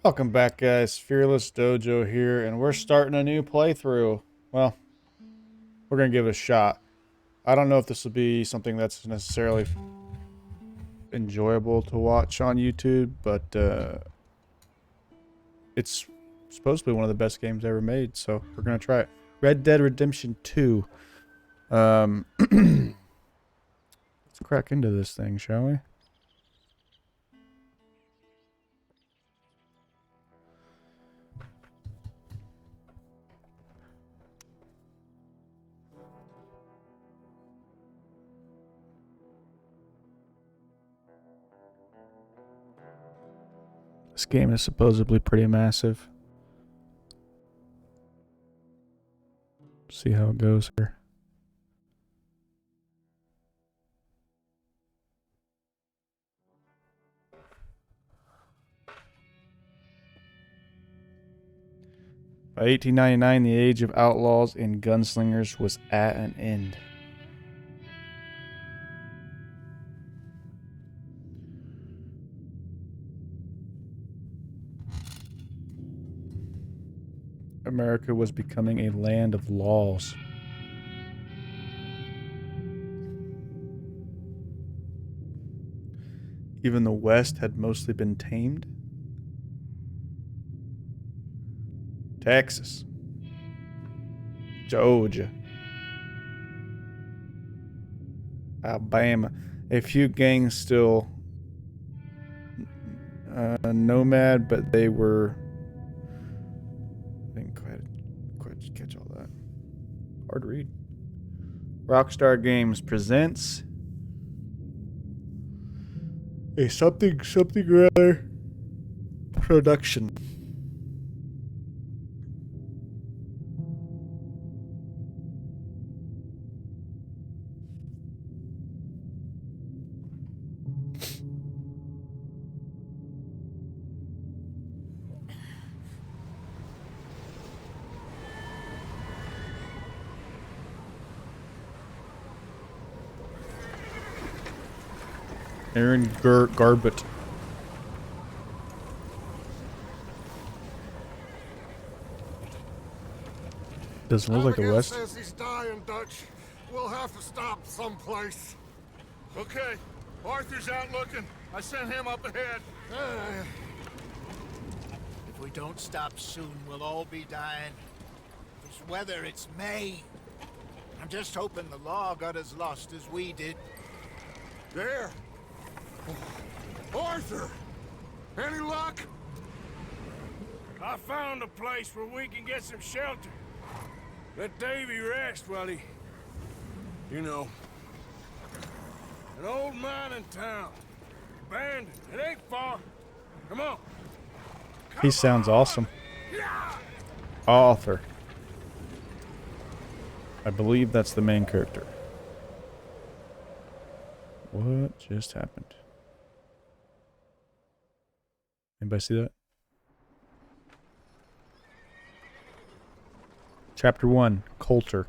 Welcome back, guys. Fearless Dojo here, and we're starting a new playthrough. Well, we're going to give it a shot. I don't know if this will be something that's necessarily enjoyable to watch on YouTube, but it's supposed to be one of the best games ever made, so we're going to try it. Red Dead Redemption 2. Let's crack into this thing, shall we? This game is supposedly pretty massive. See how it goes here. By 1899, the age of outlaws and gunslingers was at an end. America was becoming a land of laws. Even the West had mostly been tamed. Texas, Georgia, Alabama. A few gangs still nomad, but they were. I didn't quite catch all that. Hard to read. Rockstar Games presents a something or other production. Aaron Garbett. Doesn't look like the Abigail West. says he's dying, Dutch. We'll have to stop someplace. Okay, Arthur's out looking. I sent him up ahead. If we don't stop soon, we'll all be dying. This weather, it's May. I'm just hoping the law got as lost as we did. There. Arthur! Any luck? I found a place where we can get some shelter. Let Davy rest while he... You know. An old mining town. Abandoned. It ain't far. Come on. He sounds awesome. Arthur. I believe that's the main character. What just happened? Anybody see that? Chapter 1, Coulter.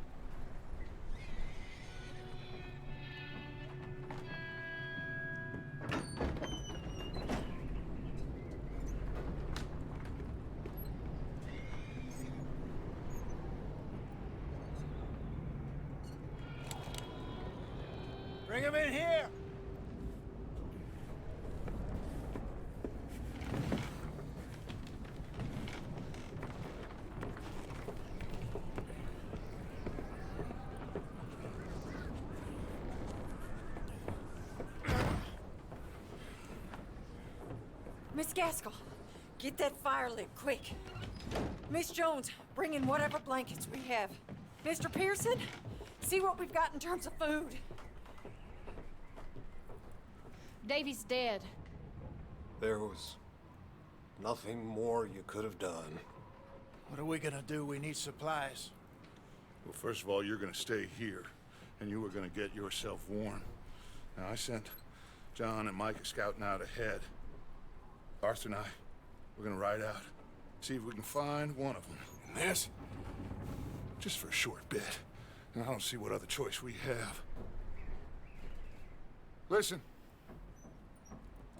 Bring him in here! Miss Gaskell, get that fire lit, quick. Miss Jones, bring in whatever blankets we have. Mr. Pearson, see what we've got in terms of food. Davy's dead. There was nothing more you could have done. What are we gonna do? We need supplies. Well, first of all, you're gonna stay here, and you were gonna get yourself warm. Now, I sent John and Micah scouting out ahead. Arthur and I, we're gonna ride out, see if we can find one of them. And this, just for a short bit. And I don't see what other choice we have. Listen.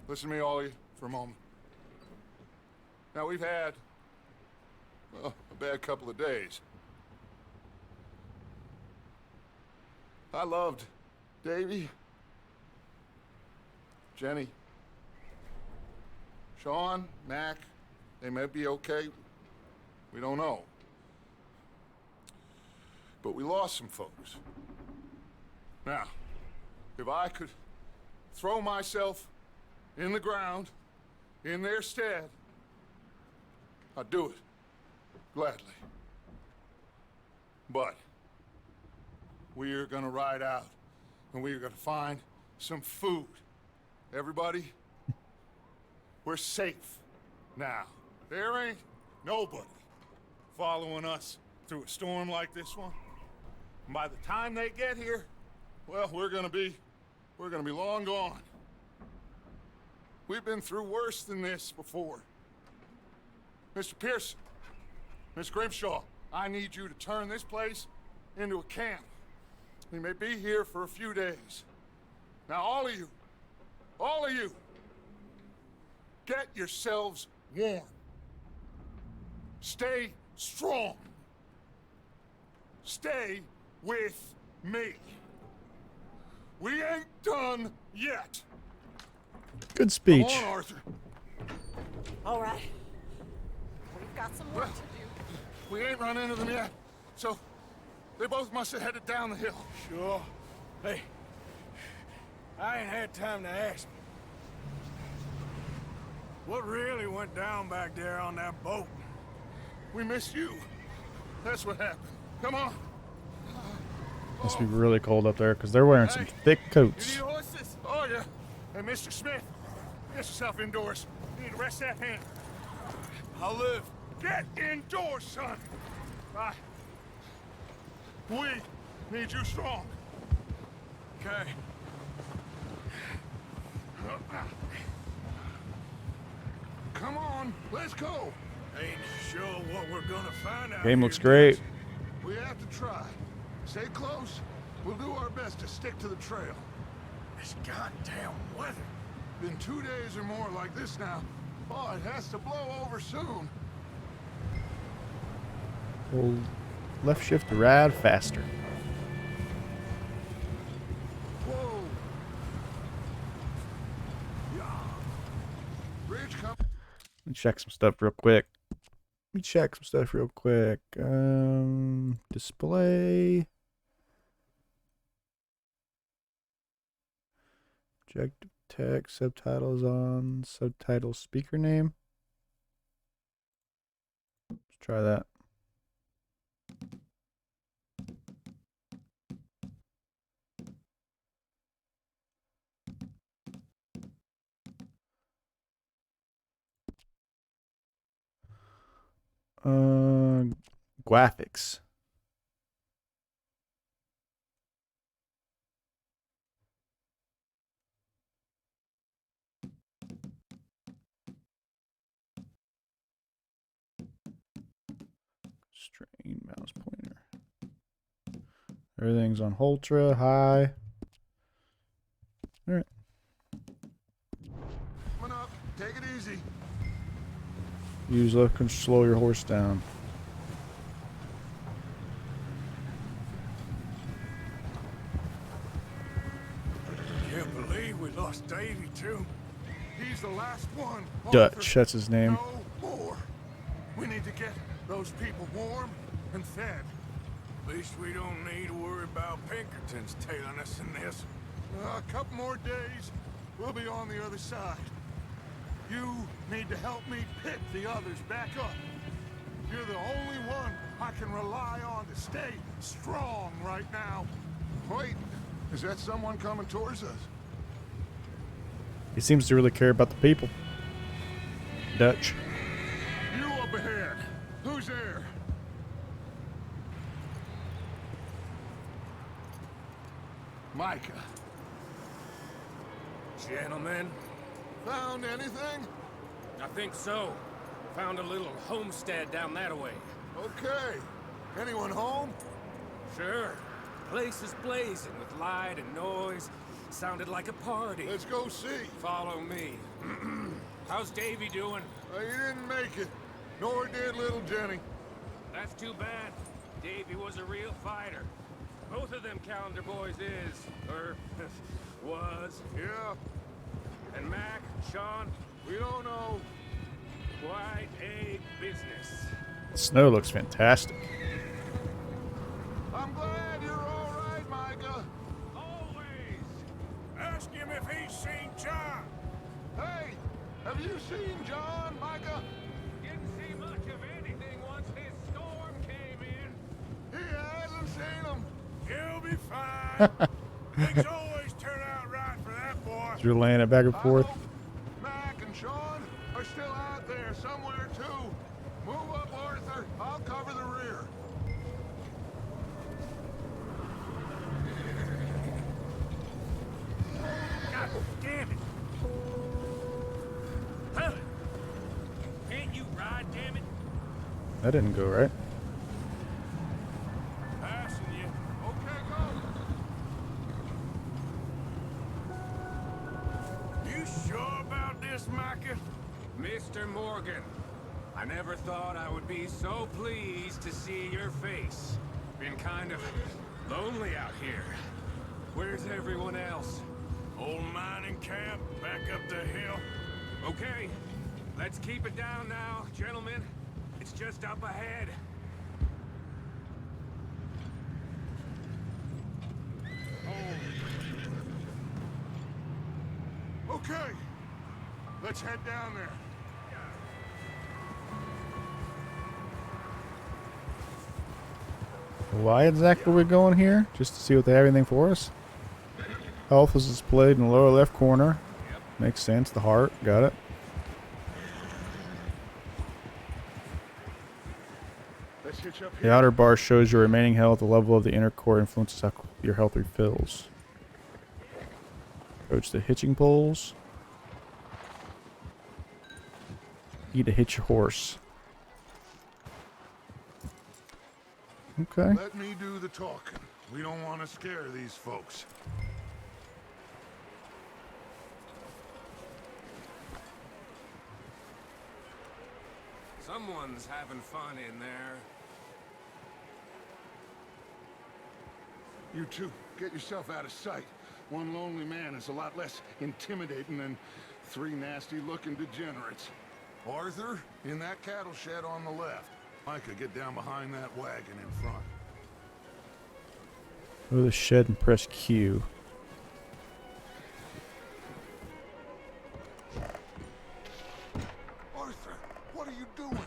Listen to me, all of you, for a moment. Now, we've had, well, a bad couple of days. I loved Davy, Jenny, Sean, Mac. They may be okay. We don't know. But we lost some folks. Now, if I could throw myself in the ground in their stead, I'd do it gladly. But we are gonna ride out and we are gonna find some food. Everybody, we're safe now. There ain't nobody following us through a storm like this one. And by the time they get here, well, we're gonna be long gone. We've been through worse than this before. Mr. Pearson, Miss Grimshaw, I need you to turn this place into a camp. We may be here for a few days. Now, all of you, get yourselves warm. Stay strong. Stay with me. We ain't done yet. Good speech. Come on, Arthur. All right. We've got some work to do. We ain't run into them yet, so they both must have headed down the hill. Sure. Hey, I ain't had time to ask. What really went down back there on that boat? We missed you. That's what happened. Come on. Must be really cold up there because they're wearing some thick You coats. need horses? Oh, yeah. Hey, Mr. Smith, get yourself indoors. You need to rest that hand. I'll live. Get indoors, son. We need you strong. Okay. Come on, let's go. Ain't sure what we're gonna find out. Game here, looks great. We have to try. Stay close. We'll do our best to stick to the trail. This goddamn weather. Been 2 days or more like this now. Oh, it has to blow over soon. Hold left shift to ride faster. Whoa. Yeah. Bridge come. Let me check some stuff real quick. Display. Objective text, subtitles on, subtitle speaker name. Let's try that. Graphics. Strain mouse pointer. Everything's on ultra high. All right. Coming up. Take it easy. Use left to slow your horse down. Can't believe we lost Davy too. He's the last one. Dutch, that's his name. No more. We need to get those people warm and fed. At least we don't need to worry about Pinkertons tailing us in this. A couple more days, we'll be on the other side. You need to help me pick the others back up. You're the only one I can rely on to stay strong right now. Wait, is that someone coming towards us? He seems to really care about the people. Dutch. You up ahead. Who's there? Micah. Gentlemen, Found anything? I think so. Found a little homestead down that way. Okay. Anyone home? Sure. Place is blazing with light and noise. Sounded like a party. Let's go see. Follow me. How's Davy doing? He didn't make it, nor did little Jenny. That's too bad. Davy was a real fighter. Both of them Calendar boys is, or was. Yeah, And Mac, Sean, we don't know. quite a business. The snow looks fantastic. I'm glad you're all right, Micah. Always. Ask him if he's seen John. Hey, have you seen John, Micah? Didn't see much of anything once this storm came in. He hasn't seen him. He'll be fine. Things always turn out right for that boy. You're laying it back and I forth. hope Mac and Sean are still out there somewhere, too. Move up, Arthur. I'll cover the rear. God damn it. Huh? Can't you ride, damn it? That didn't go right. Passing you. Okay, go. You sure about this, Micah? Mr. Morgan, I never thought I would be so pleased to see your face. Been kind of lonely out here. Where's everyone else? Old mining camp back up the hill. Okay, let's keep it down now, gentlemen. It's just up ahead. Okay, let's head down there. Why exactly are we going here? Just to see what they have anything for us? Health is displayed in the lower left corner. Makes sense. The heart. Got it. Let's hitch up The here. outer bar shows your remaining health. The level of the inner core influences how your health refills. Approach the hitching poles. You need to hitch your horse. Okay. Let me do the talking. We don't want to scare these folks. Someone's having fun in there. You two, get yourself out of sight. One lonely man is a lot less intimidating than three nasty-looking degenerates. Arthur, in that cattle shed on the left. Micah, get down behind that wagon in front. Go to the shed and press Q. Arthur, what are you doing?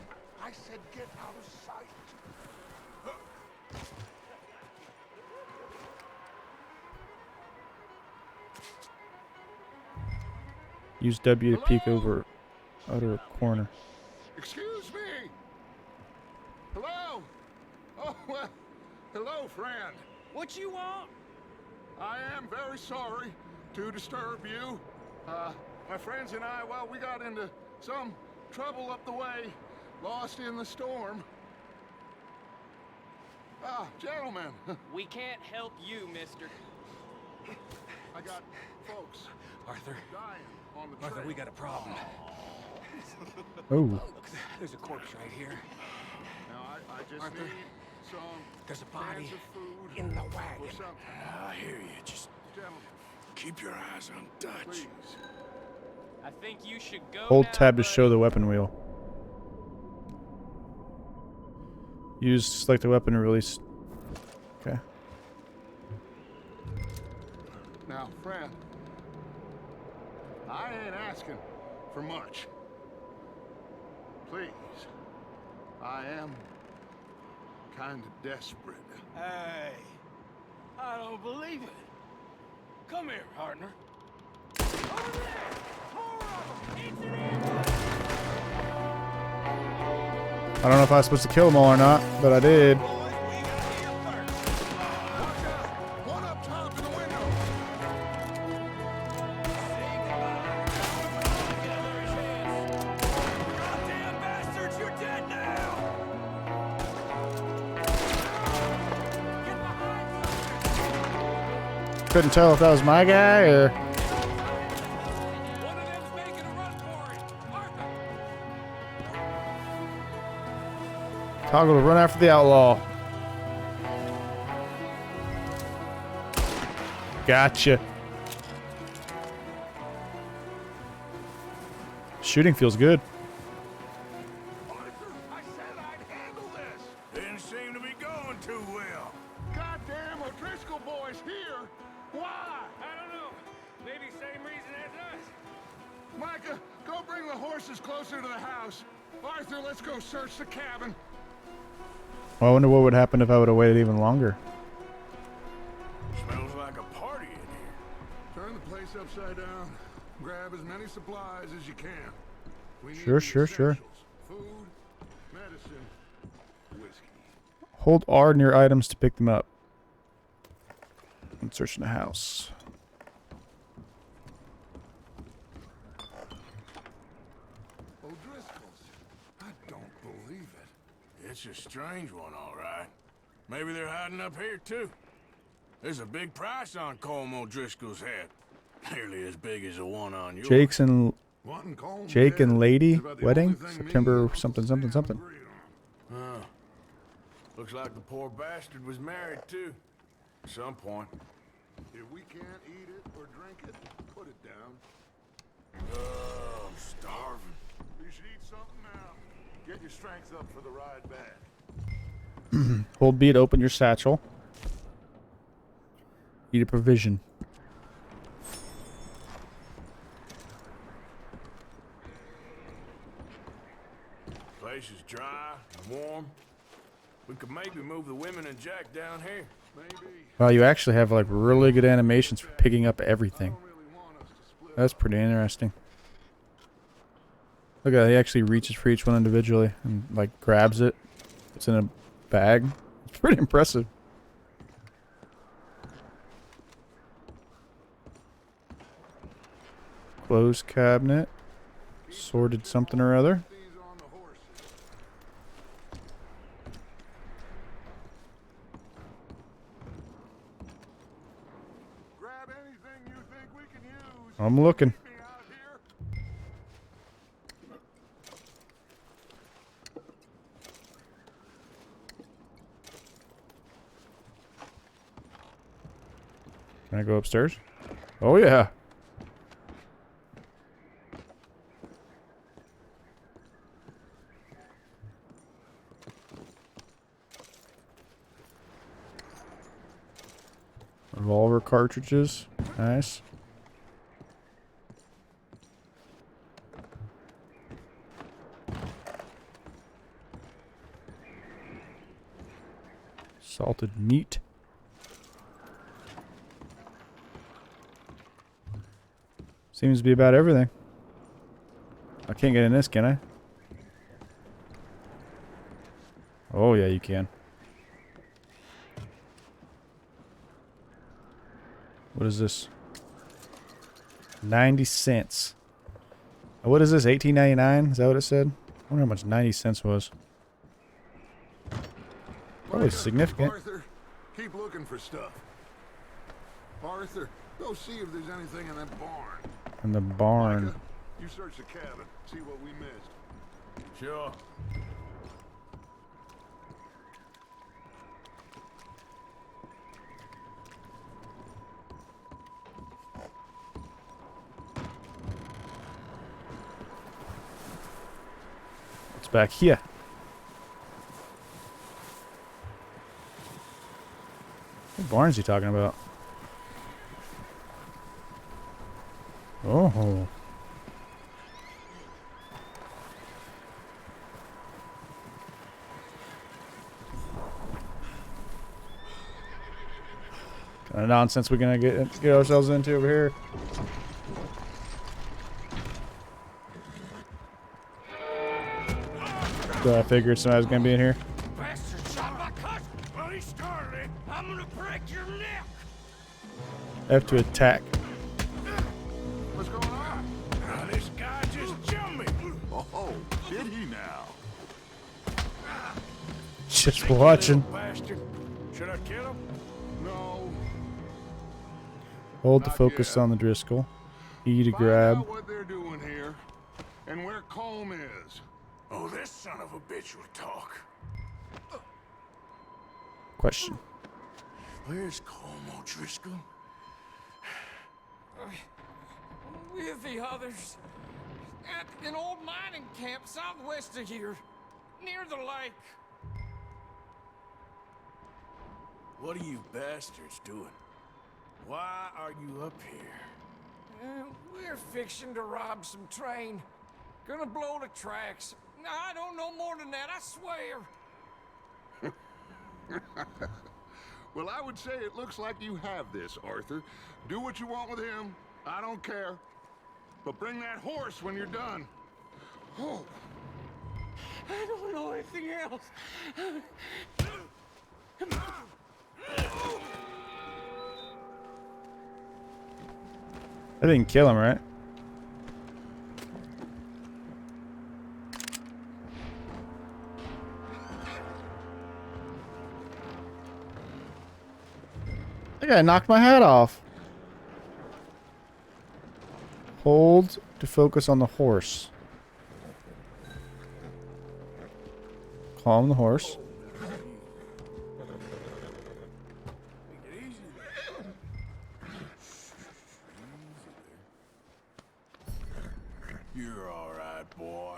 I said get out of sight. Use W to peek Hello? over outer corner. Excuse me. Hello? Oh, well, hello, friend. What you want? I am very sorry to disturb you. My friends and I, well, we got into some trouble up the way, lost in the storm. Ah, gentlemen, We can't help you, mister. I got folks Arthur, dying on the trail. Arthur, we got a problem. Oh, Look, there's a corpse right here. Now, I just Arthur, need some There's a body cans of food in the or wagon. something. I hear you. Just Gentlemen, keep your eyes on Dutch. please. I think you should go hold now, tab to buddy. show the weapon wheel. Use select the weapon to release. Okay. Now, friend, I ain't asking for much. Please, I am kind of desperate. Hey, I don't believe it. Come here, partner. I don't know if I was supposed to kill them all or not, but I did. One up top in the window. Goddamn bastards, you're dead now! Couldn't tell if that was my guy or. One of them's making a run for it. Toggle to run after the outlaw. Gotcha. Shooting feels good. Arthur, I said I'd handle this. Didn't seem to be going too well. Goddamn O'Driscoll boys here. Why? I don't know. Maybe same reason as us. Micah, go bring the horses closer to the house. Arthur, let's go search the cabin. Well, I wonder what would happen if I would have waited even longer. Smells like a party in here. Turn the place upside down. Grab as many supplies as you can. We need Sure. essentials. Food, medicine, whiskey. Hold R near items to pick them up. I'm searching the house. O'Driscoll's. I don't believe it. It's a strange one, all right. Maybe they're hiding up here, too. There's a big price on Colm O'Driscoll's head. Nearly as big as the one on yours. Jake and Lady About the wedding, only thing me September and something. agree on. Looks like the poor bastard was married, too. At some point. If we can't eat it or drink it, put it down. I'm starving. You should eat something now. Get your strength up for the ride back. Hold B to open your satchel. Eat a provision. Place is dry and warm. We could maybe move the women and Jack down here. Maybe. Wow, you actually have like really good animations for picking up everything. That's pretty interesting. Look at that, he actually reaches for each one individually and like grabs it. It's in a bag. It's pretty impressive. Closed cabinet. Sorted something or other. I'm looking. Can I go upstairs? Oh yeah. Revolver cartridges. Nice. Salted meat. Seems to be about everything. I can't get in this, can I? Oh yeah, you can. What is this? 90 cents. What is this? $18.99? Is that what it said? I wonder how much 90 cents was. Probably significant. Arthur, keep looking for stuff. Arthur, go see if there's anything in that barn. In the barn. Micah, you search the cabin, see what we missed. Sure. It's back here. What barn is he talking about? Oh. Kind of nonsense we're gonna get ourselves into over here. So I figured somebody's gonna be in here. Bastard shot my cousin. Well, he started it. I'm gonna break your neck. I have to attack. What's going on? This guy just jumped me. Oh, did he now? Just watching. Bastard. Should I kill him? No. Hold the focus on the Driscoll. E to Find grab. out what they're doing here and where Colm is. Oh, this son of a bitch will talk. Question. Where's Colm O'Driscoll? With the others. At an old mining camp southwest of here. Near the lake. What are you bastards doing? Why are you up here? We're fixing to rob some train. Gonna blow the tracks. I don't know more than that, I swear. Well, I would say it looks like you have this, Arthur. Do what you want with him. I don't care. But bring that horse when you're done. Oh. I don't know anything else. I didn't kill him, right? That guy knocked my hat off. Hold to focus on the horse. Calm the horse. You're all right, boy.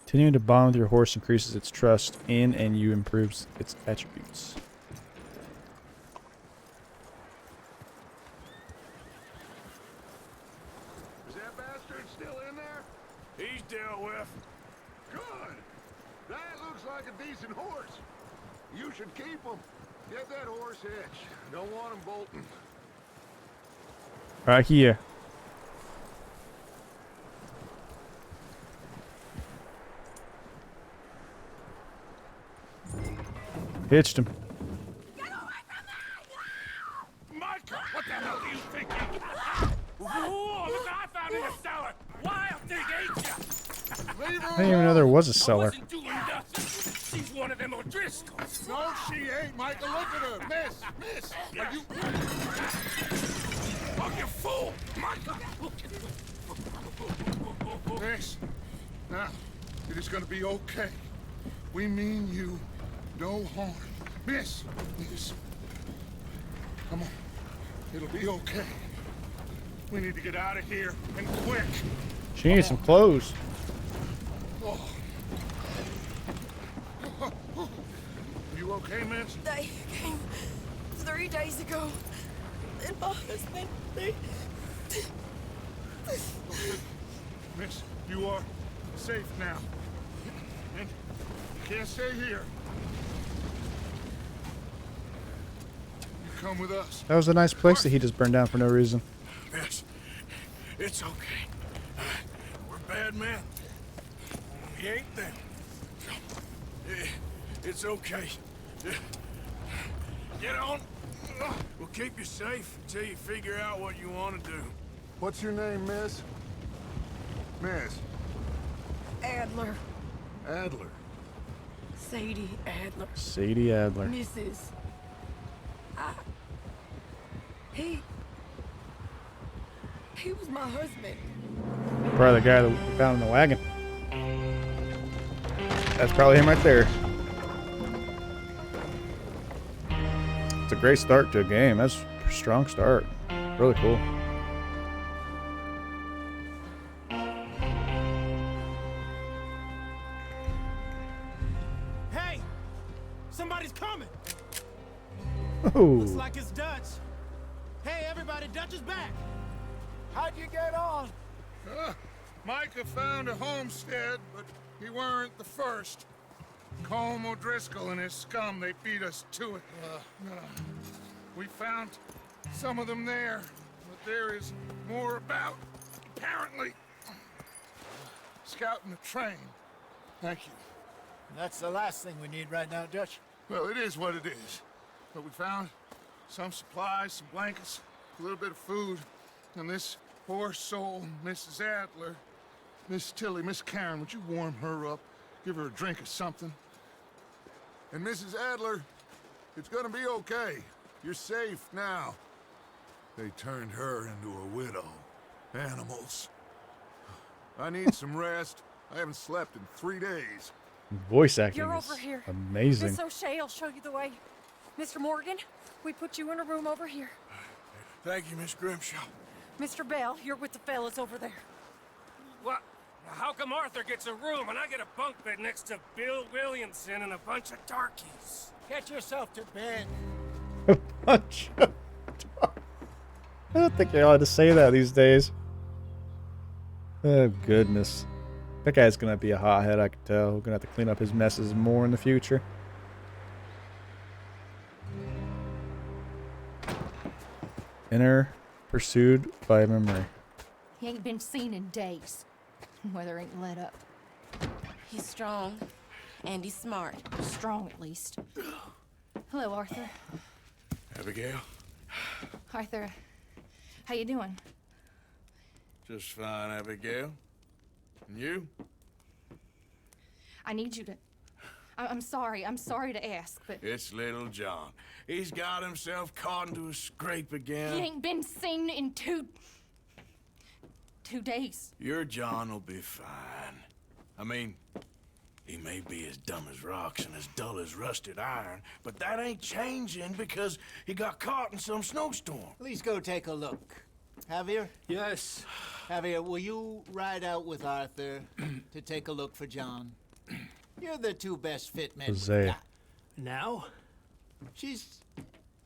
Continuing to bond with your horse increases its trust in and you improves its attributes. Is that bastard still in there? He's dealt with. Good. That looks like a decent horse. You should keep him. Get that horse hitched. Don't want him bolting. Right here. Hitched him. Michael, what the hell do you think? Whoa, look what I found in the cellar. Wild thing, ain't ya? Leave her I didn't even know there was a cellar. I wasn't doing nothing. She's one of them O'Driscolls. No, she ain't, Michael. Look at her. Miss. Are you... Oh, you fool! Michael! Miss. Now, it is gonna be okay. We mean you no harm. Miss. Come on. It'll be okay. We need to get out of here, and quick. She needs some clothes. Oh. You okay, miss? They came 3 days ago. And my husband, they... Miss, you are safe now. And you can't stay here. You come with us. That was a nice place that he just burned down for no reason. Miss, it's okay. We're bad men. We ain't them. It's okay. Get on. We'll keep you safe until you figure out what you want to do. What's your name, miss? Miss. Adler. Adler. Sadie Adler. Sadie Adler. Mrs. He was my husband. Probably the guy that we found in the wagon. That's probably him right there. It's a great start to a game. That's a strong start. Really cool. Hey! Somebody's coming! Oh. Looks like it's Dutch. Hey, everybody, Dutch is back! How'd you get on? Micah found a homestead, but he weren't the first. Colm O'Driscoll and his scum, they beat us to it. We found some of them there, but there is more about, apparently. Scouting the train. Thank you. That's the last thing we need right now, Dutch. Well, it is what it is. But we found some supplies, some blankets, a little bit of food, and this poor soul, Mrs. Adler. Miss Tilly, Miss Karen, would you warm her up? Give her a drink or something? And Mrs. Adler, it's gonna be okay. You're safe now. They turned her into a widow. Animals. I need some rest. I haven't slept in 3 days. Voice acting You're is over here. amazing. Miss O'Shea will show you the way. Mr. Morgan, we put you in a room over here. Thank you, Miss Grimshaw. Mr. Bell, you're with the fellas over there. What? How come Arthur gets a room and I get a bunk bed next to Bill Williamson and a bunch of darkies? Get yourself to bed. A bunch of I don't think you're allowed to say that these days. Oh, goodness. That guy's gonna be a hothead, I can tell. We're gonna have to clean up his messes more in the future. Enter pursued by memory. He ain't been seen in days. Weather ain't let up. He's strong, and he's smart. Strong, at least. Hello, Arthur. Abigail? Arthur, how you doing? Just fine, Abigail. And you? I need you to... I'm sorry to ask, but... It's little John. He's got himself caught into a scrape again. He ain't been seen in 2 days. Your John will be fine. I mean, he may be as dumb as rocks and as dull as rusted iron, but that ain't changing because he got caught in some snowstorm. Please go take a look. Javier? Yes. Javier, will you ride out with Arthur to take a look for John? You're the 2 best fit men Jose. we've got. Now?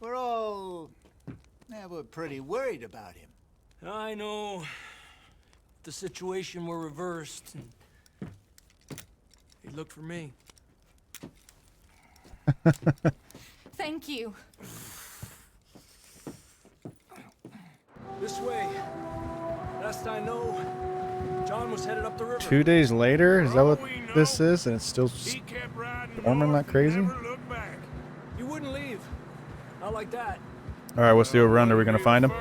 We're pretty worried about him. I know. The situation were reversed. And he looked for me. Thank you. This way. Last I know, John was headed up the river. 2 days later? Is that what this is? And it's still storming like crazy? He wouldn't leave. Not like that. Alright, what's the over-under? Are we gonna find him?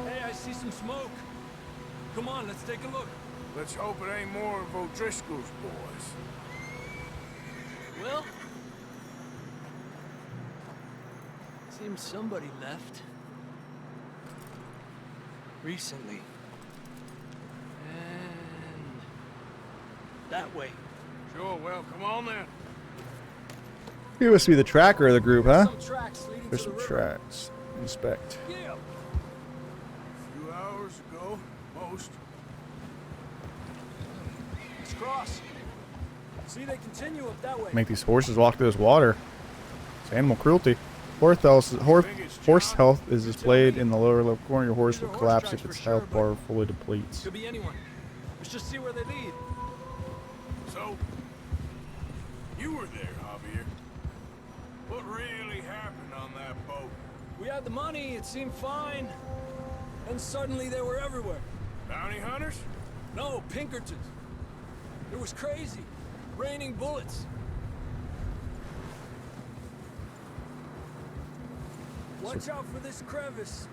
Hey, I see some smoke. Come on, let's take a look. Let's hope it ain't more of O'Driscoll's boys. Well, seems somebody left. Recently. And that way. Sure, well, come on then. He must be the tracker of the group, huh? Some tracks leading There's to some the river. tracks. Inspect. Yeah. A few hours ago, most. Let's cross. See, they continue up that way. Make these horses walk through this water. It's animal cruelty. Horse health is displayed in the lower left corner. Your horse will collapse if its health bar fully depletes. Could be anyone. Let's just see where they lead. So, you were there, Javier. What really happened on that boat? We had the money, it seemed fine. And suddenly they were everywhere. Bounty hunters? No, Pinkertons. It was crazy. Raining bullets. Watch out for this crevice.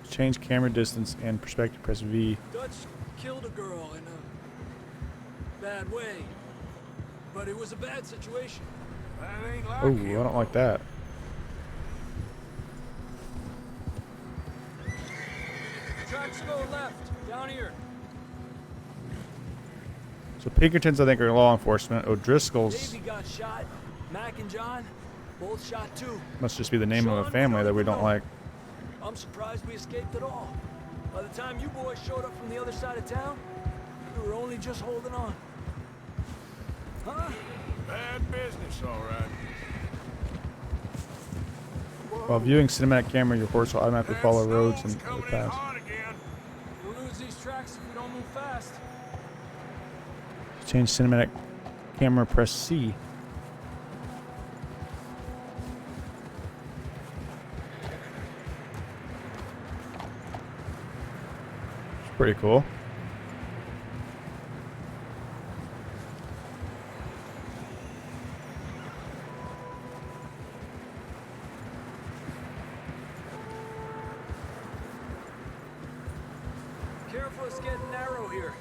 Change camera distance and perspective. Press V. Dutch killed a girl in a bad way. But it was a bad situation. That ain't like Oh, I him. don't like that. Tracks go left, down here. So Pinkertons, I think, are law enforcement. O'Driscoll's Davey got shot. Mac and John, both shot too. must just be the name of a family that we don't like. I'm surprised we escaped at all. By the time you boys showed up from the other side of town, we were only just holding on. Huh? Bad business, all right. While viewing cinematic camera, your horse will automatically follow roads and Coming in paths. hot again. We'll lose these tracks if we don't move fast. To change cinematic camera, press C. It's pretty cool. it's getting narrow here.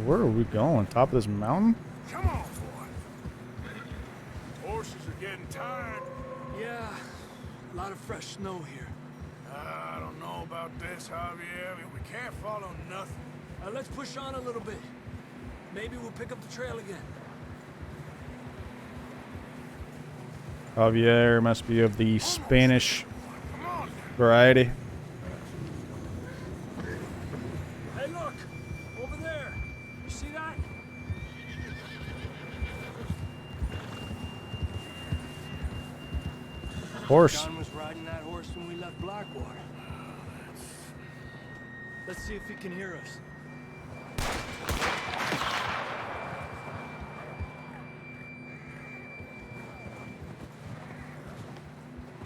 Where are we going? Top of this mountain? Come on, boy. Horses are getting tired. Yeah, a lot of fresh snow here. I don't know about this, Javier. I mean, we can't follow nothing. Let's push on a little bit. Maybe we'll pick up the trail again. Javier must be of the Spanish variety. Hey, look! Over there! You see that? Horse. John was riding that horse when we left Blackwater. Let's see if he can hear us.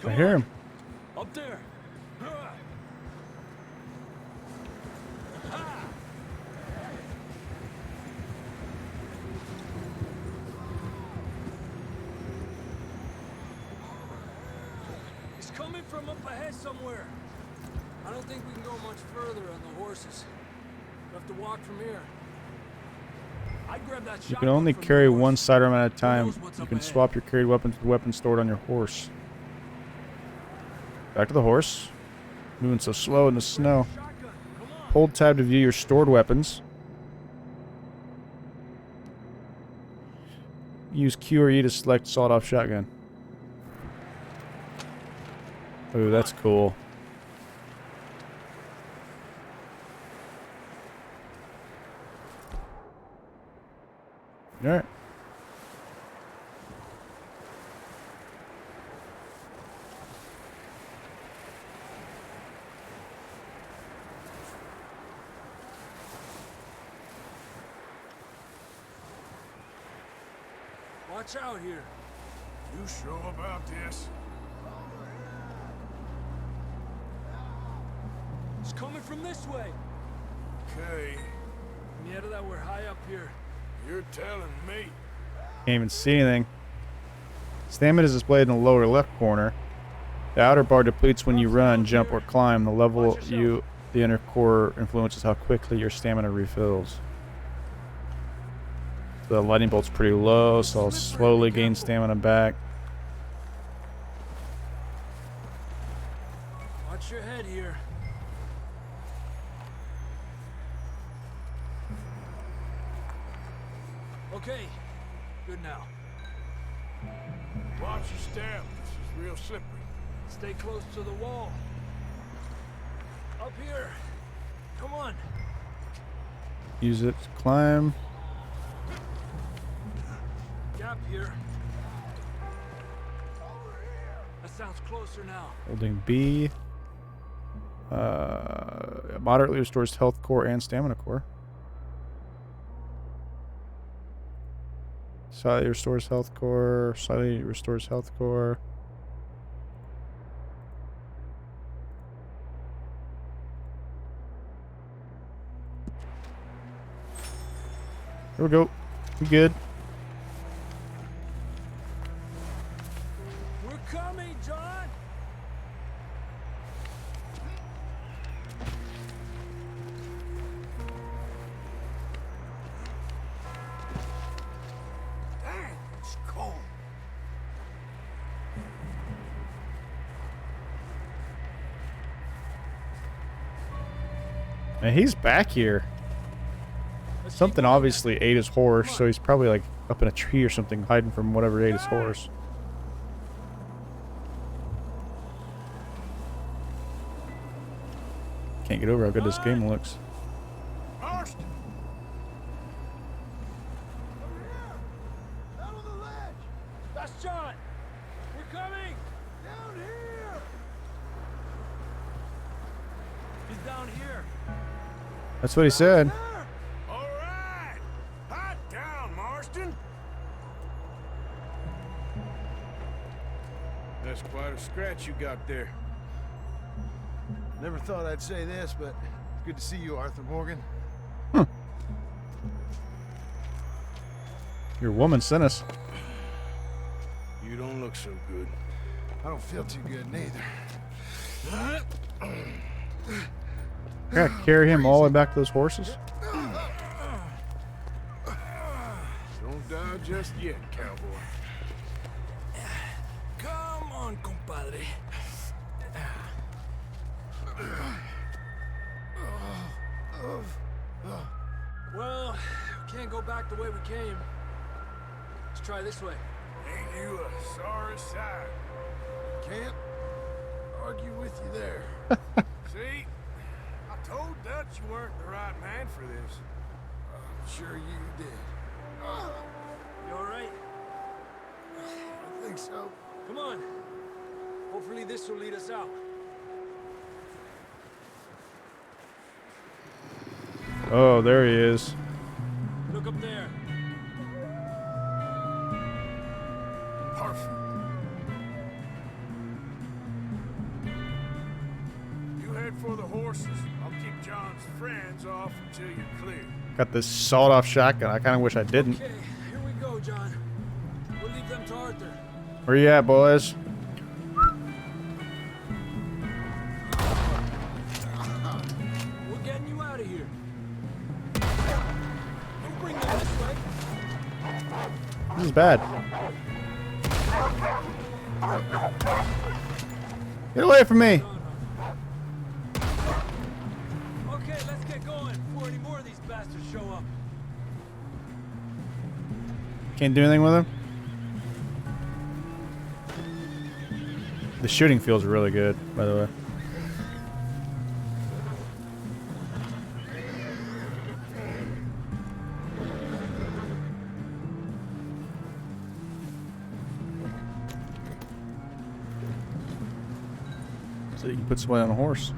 I hear him. Up there. He's coming from up ahead somewhere. I don't think we can go much further on the horses. We'll have to walk from here. I'd grab that You can only carry one sidearm at a time. You can swap your carried weapons with weapons stored on your horse. Back to the horse. Moving so slow in the snow. Hold tab to view your stored weapons. Use Q or E to select sawed-off shotgun. Ooh, that's cool. Alright. Watch out here. You sure about this? It's coming from this way. Okay. Yeah, that we're high up here. You're telling me. Can't even see anything. Stamina is displayed in the lower left corner. The outer bar depletes when you run, jump, or climb. The level the inner core influences how quickly your stamina refills. The lightning bolt's pretty low, so I'll slowly gain stamina back. Watch your head here. Okay, good now. Watch your step. This is real slippery. Stay close to the wall. Up here. Come on. Use it to climb. Gap here. That sounds closer now. Holding B. Moderately restores health core and stamina core. Slightly restores health core. Slightly restores health core. There we go. We good. We're coming, John. Dang, it's cold. And he's back here. Something obviously ate his horse, so he's probably like up in a tree or something, hiding from whatever ate his horse. Can't get over how good this game looks. First. Out on the ledge. That's John. We're coming. Down here. He's down here. That's what he said. All right. Hot down, Marston. That's quite a scratch you got there. Never thought I'd say this, but it's good to see you, Arthur Morgan. Your woman sent us. You don't look so good. I don't feel too good neither. I gotta carry him all the way back to those horses. Don't die just yet, cowboy. Come on, compadre. Well, we can't go back the way we came. Let's try this way. Ain't you a sorry sight? Can't argue with you there. See? I told Dutch you weren't the right man for this. I'm sure you did. You alright? I think so. Come on. Hopefully this will lead us out. Oh, there he is. Look up there. Perfect. You head for the horses. I'll keep John's friends off until you're clear. Got this sawed-off shotgun. I kind of wish I didn't. Okay, here we go, John. We'll leave them to Arthur. Where you at, boys? We're getting you out of here. Don't bring them this way. This is bad. Get away from me! Okay, let's get going before any more of these bastards show up. Can't do anything with him? The shooting feels really good, by the way. So you can put somebody on a horse.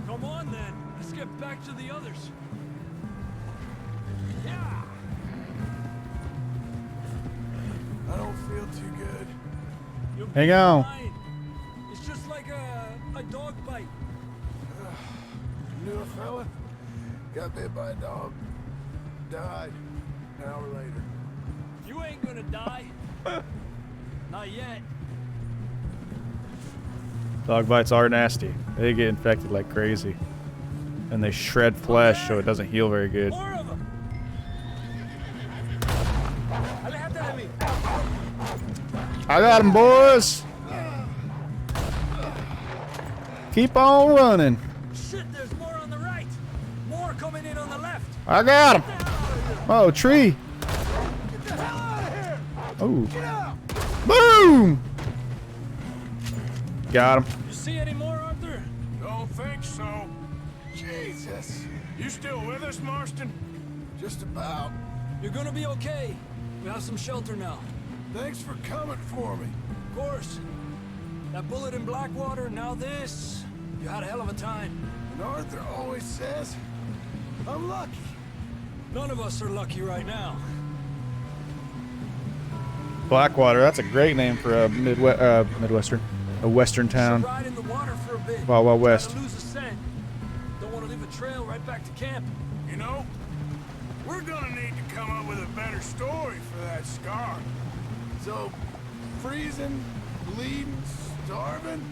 Come on then, let's get back to the others. Yeah. I don't feel too good. You'll be Hang on. fine. It's just like a dog bite. Knew a fella, got bit by a dog, died an hour later. You ain't gonna die. Not yet. Dog bites are nasty. They get infected like crazy. And they shred flesh so it doesn't heal very good. More of them. I got him, boys! Keep on running. Shit, there's more on the right. More coming in on the left. I got him. Oh, tree. Get the hell out of here. Oh. Get out. Boom! Got him. You see any more, Arthur? Don't think so. Jesus. You still with us, Marston? Just about. You're gonna be okay. We have some shelter now. Thanks for coming for me. Of course. That bullet in Blackwater, now this. You had a hell of a time. And Arthur always says, I'm lucky. None of us are lucky right now. Blackwater, that's a great name for a Midwestern. A western town. Ride in the water for a bit. Wild, Wild West. Try to lose a scent. Don't want to leave a trail right back to camp. You know, we're gonna need to come up with a better story for that scar. So, freezing, bleeding, starving,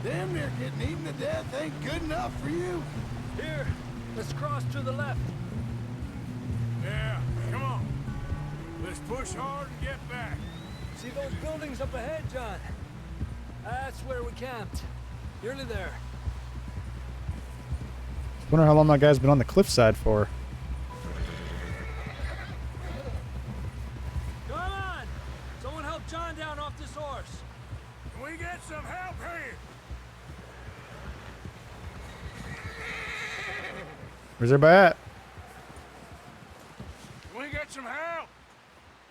damn near getting eaten to death ain't good enough for you. Here, let's cross to the left. Yeah, come on. Let's push hard and get back. See those buildings up ahead, John? That's where we camped. Nearly there. Wonder how long that guy's been on the cliffside for. Come on! Someone help John down off this horse. Can we get some help here? Where's everybody at? Can we get some help?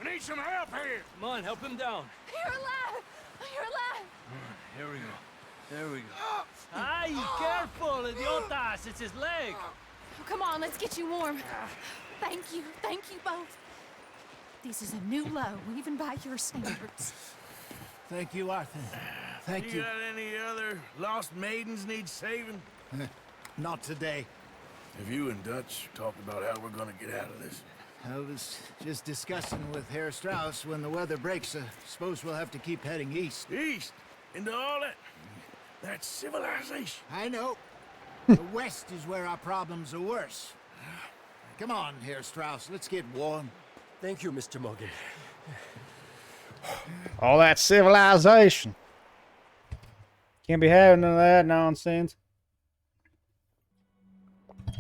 We need some help here. Come on, help him down. You're alive! You're alive! Here we go. There we go. Ay, careful, idiotas! It's his leg. Come on, let's get you warm. Thank you both. This is a new low, even by your standards. Thank you, Arthur. Thank you. You got any other lost maidens need saving? Not today. Have you and Dutch talked about how we're gonna get out of this? I was just discussing with Herr Strauss when the weather breaks. Suppose we'll have to keep heading east. East? Into all that? That's civilization. I know. The West is where our problems are worse. Come on here, Strauss. Let's get warm. Thank you, Mr. Morgan. All that civilization. Can't be having none of that nonsense.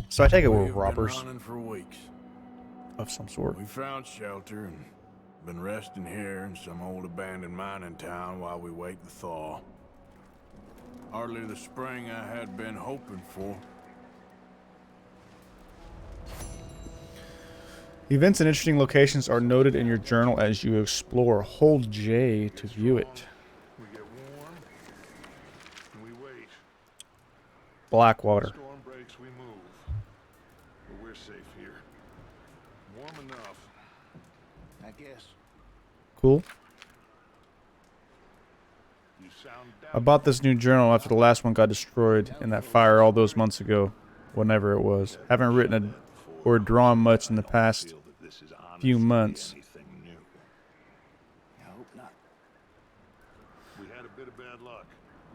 So I take it we're We've robbers been running for weeks. of some sort. We found shelter and been resting here in some old abandoned mining town while we wait the thaw. Hardly the spring I had been hoping for. Events and interesting locations are noted in your journal as you explore. Hold J to view it. We get warm, and we wait. Blackwater. Storm breaks, we move. But we're safe here. Warm enough. I guess. Cool. You sound I bought this new journal after the last one got destroyed in that fire all those months ago. Whenever it was. Haven't written a or drawn much in the past few months. I hope not. We had a bit of bad luck,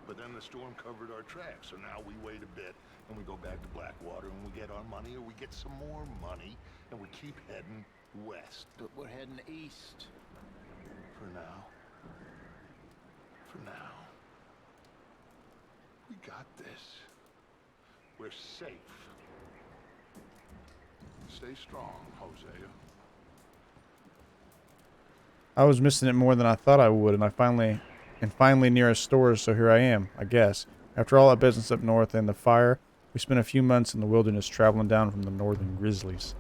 but then the storm covered our tracks, so now we wait a bit, and we go back to Blackwater, and we get our money, or we get some more money, and we keep heading west. But we're heading east. For now. For now. We got this. We're safe. Stay strong, Hosea. I was missing it more than I thought I would, and finally near a store, so here I am, I guess. After all that business up north and the fire, we spent a few months in the wilderness traveling down from the northern grizzlies.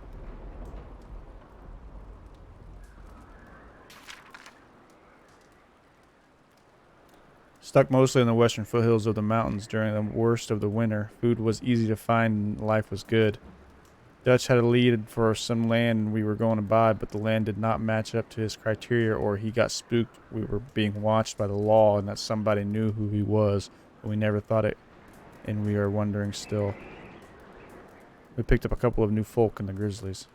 Stuck mostly in the western foothills of the mountains during the worst of the winter, food was easy to find and life was good. Dutch had a lead for some land we were going to buy, but the land did not match up to his criteria, or he got spooked. We were being watched by the law and that somebody knew who he was, but we never thought it, and we are wondering still. We picked up a couple of new folk in the Grizzlies.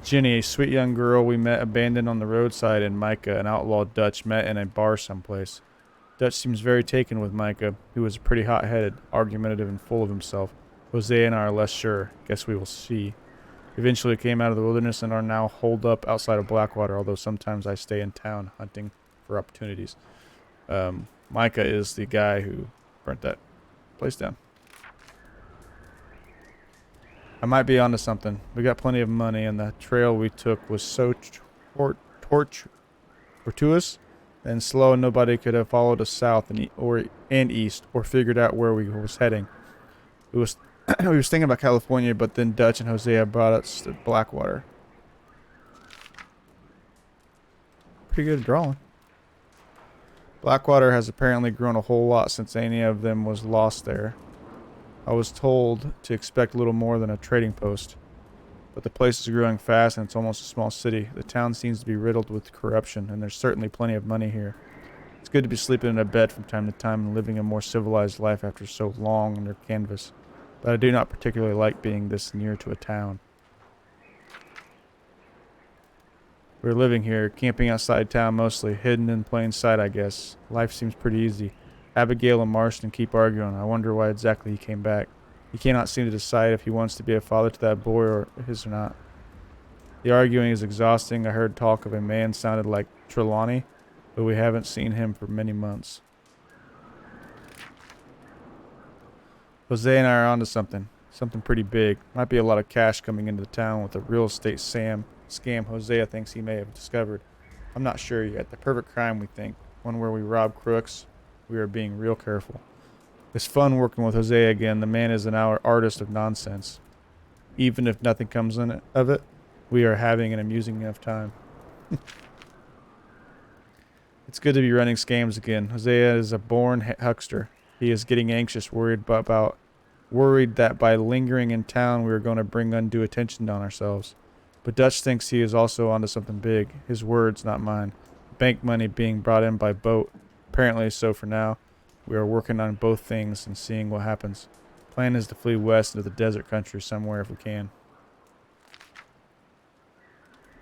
Jenny, a sweet young girl we met abandoned on the roadside, and Micah, an outlaw Dutch, met in a bar someplace. Dutch seems very taken with Micah, who is pretty hot-headed, argumentative, and full of himself. Jose and I are less sure. Guess we will see. Eventually came out of the wilderness and are now holed up outside of Blackwater, although sometimes I stay in town hunting for opportunities. Micah is the guy who burnt that place down. I might be onto something. We got plenty of money, and the trail we took was so fortuitous and slow, and nobody could have followed us south and east or figured out where we was heading. We was thinking about California, but then Dutch and Hosea brought us to Blackwater. Pretty good drawing. Blackwater has apparently grown a whole lot since any of them was lost there. I was told to expect a little more than a trading post, but the place is growing fast and it's almost a small city. The town seems to be riddled with corruption, and there's certainly plenty of money here. It's good to be sleeping in a bed from time to time and living a more civilized life after so long under canvas, but I do not particularly like being this near to a town. We're living here, camping outside town mostly, hidden in plain sight, I guess. Life seems pretty easy. Abigail and Marston keep arguing. I wonder why exactly he came back. He cannot seem to decide if he wants to be a father to that boy or his or not. The arguing is exhausting. I heard talk of a man sounded like Trelawney, but we haven't seen him for many months. Jose and I are onto something. Something pretty big. Might be a lot of cash coming into the town with a real estate scam Hosea thinks he may have discovered. I'm not sure yet. The perfect crime, we think. One where we rob crooks. We are being real careful. It's fun working with Jose again. The man is an artist of nonsense. Even if nothing comes of it, we are having an amusing enough time. It's good to be running scams again. Hosea is a born huckster. He is getting anxious, worried that by lingering in town we are going to bring undue attention on ourselves. But Dutch thinks he is also onto something big. His words, not mine. Bank money being brought in by boat. Apparently so for now. We are working on both things and seeing what happens. Plan is to flee west into the desert country somewhere if we can.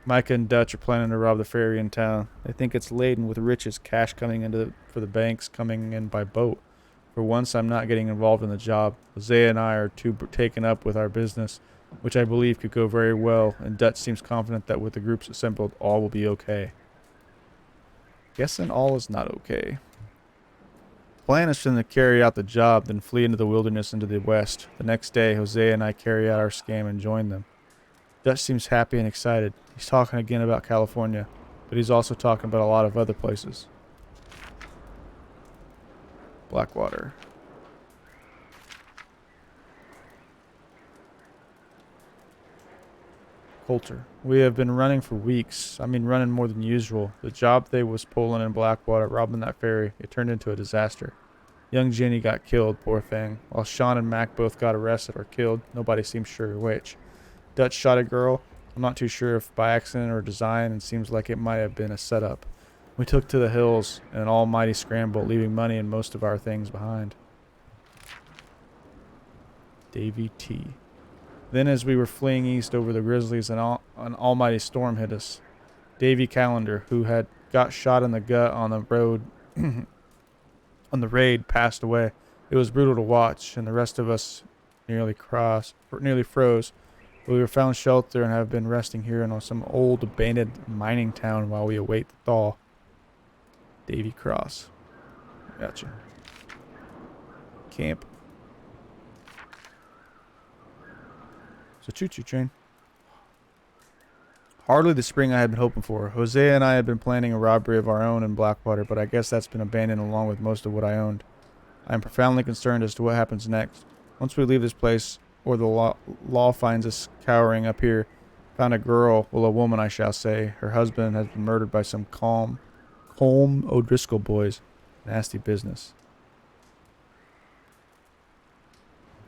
Micah and Dutch are planning to rob the ferry in town. They think it's laden with riches, cash coming into for the banks coming in by boat. For once, I'm not getting involved in the job. Hosea and I are too taken up with our business, which I believe could go very well, and Dutch seems confident that with the groups assembled, all will be okay. Guessing all is not okay. Plan is for them to carry out the job, then flee into the wilderness into the west. The next day, Hosea and I carry out our scam and join them. Dutch seems happy and excited. He's talking again about California, but he's also talking about a lot of other places. Blackwater. Coulter. We have been running for weeks. I mean, running more than usual. The job they was pulling in Blackwater, robbing that ferry, it turned into a disaster. Young Jenny got killed, poor thing. While Sean and Mac both got arrested or killed, nobody seems sure which. Dutch shot a girl. I'm not too sure if by accident or design, and seems like it might have been a setup. We took to the hills in an almighty scramble, leaving money and most of our things behind. Davy T. Then as we were fleeing east over the Grizzlies, an almighty storm hit us. Davy Callender, who had got shot in the gut on the road on the raid, passed away. It was brutal to watch, and the rest of us nearly froze. We were found shelter and have been resting here in some old abandoned mining town while we await the thaw. Davy Cross. Gotcha. Camp. It's a choo-choo train. Hardly the spring I had been hoping for. Hosea and I had been planning a robbery of our own in Blackwater, but I guess that's been abandoned along with most of what I owned. I am profoundly concerned as to what happens next. Once we leave this place, or the law finds us cowering up here, found a girl, well, a woman I shall say. Her husband has been murdered by some Colm O'Driscoll boys. Nasty business.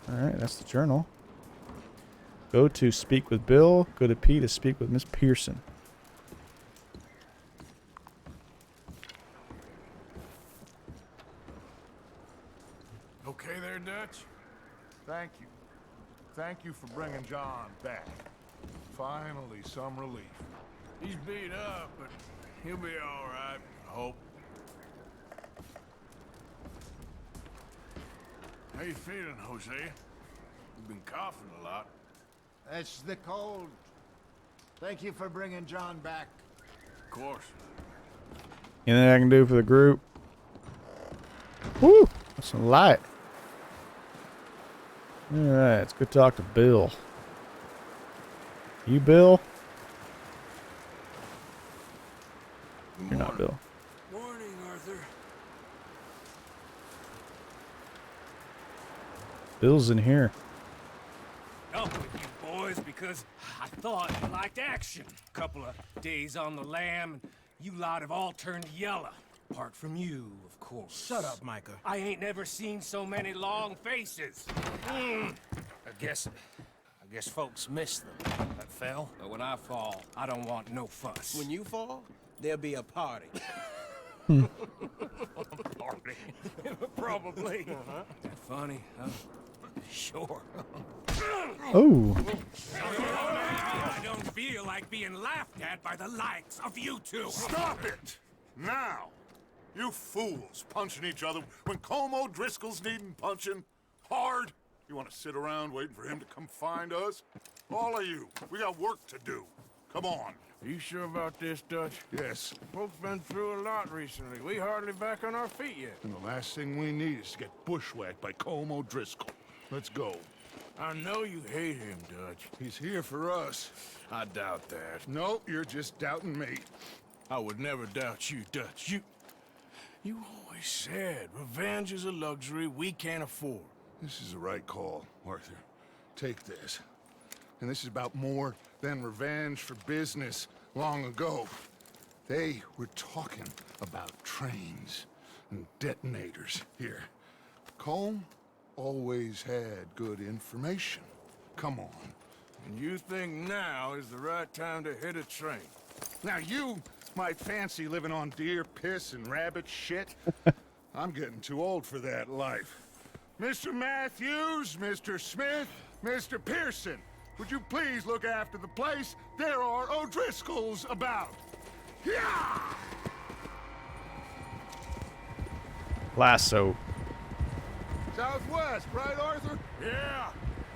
Alright, that's the journal. Go to speak with Bill. Go to P to speak with Miss Pearson. Okay there, Dutch? Thank you. Thank you for bringing John back. Finally, some relief. He's beat up, but he'll be all right, I hope. How you feeling, Hosea? You've been coughing a lot. It's the cold. Thank you for bringing John back. Of course. Anything I can do for the group? Woo! That's some light. Alright, let's go talk to Bill. You Bill? You're not Bill. Morning, Arthur. Bill's in here. Up with you boys because I thought you liked action. Couple of days on the lam, and you lot have all turned yellow. Apart from you, of course. Shut up, Micah. I ain't never seen so many long faces. I guess folks miss them. That fell. But when I fall, I don't want no fuss. When you fall, there'll be a party. Party. Probably. That funny, huh? Sure. Oh. I don't feel like being laughed at by the likes of you two. Stop it! Now! You fools punching each other when Colm O'Driscoll's needing punching hard. You want to sit around waiting for him to come find us? All of you, we got work to do. Come on. Are you sure about this, Dutch? Yes. Folks been through a lot recently. We hardly back on our feet yet. And the last thing we need is to get bushwhacked by Colm O'Driscoll. Let's go. I know you hate him, Dutch. He's here for us. I doubt that. No, you're just doubting me. I would never doubt you, Dutch. You always said revenge is a luxury we can't afford. This is the right call, Arthur. Take this. And this is about more than revenge for business long ago. They were talking about trains and detonators here. Colm always had good information. Come on. And you think now is the right time to hit a train? Now you might fancy living on deer piss and rabbit shit. I'm getting too old for that life. Mr. Matthews, Mr. Smith, Mr. Pearson, would you please look after the place? There are O'Driscolls about. Yeah! Lasso. Southwest, right, Arthur? Yeah.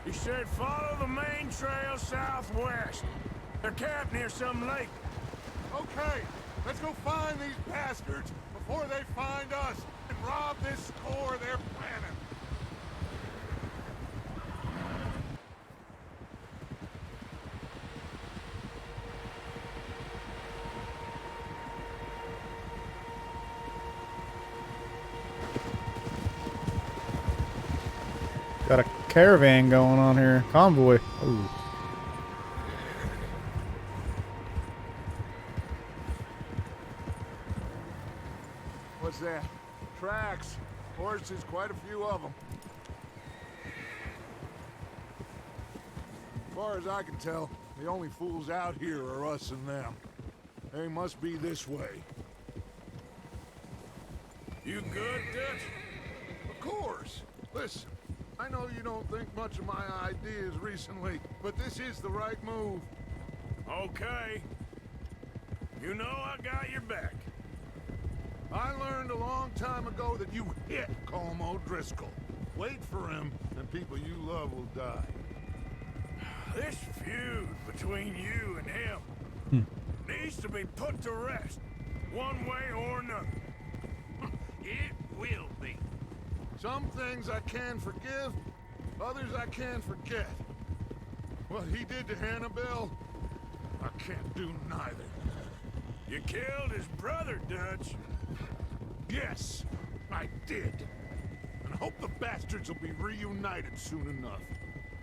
He said follow the main trail southwest. They're camped near some lake. Okay, let's go find these bastards before they find us and rob this store they're planning. Got a caravan going on here. Convoy. Ooh. What's that? Tracks. Horses, quite a few of them. As far as I can tell, the only fools out here are us and them. They must be this way. You good, Dutch? Of course. Listen, I know you don't think much of my ideas recently, but this is the right move. Okay. You know I got your back. I learned a long time ago that you hit Colm O'Driscoll. Wait for him, and people you love will die. This feud between you and him needs to be put to rest, one way or another. It will be. Some things I can forgive, others I can't forget. What he did to Annabelle, I can't do neither. You killed his brother, Dutch. Yes, I did. And I hope the bastards will be reunited soon enough.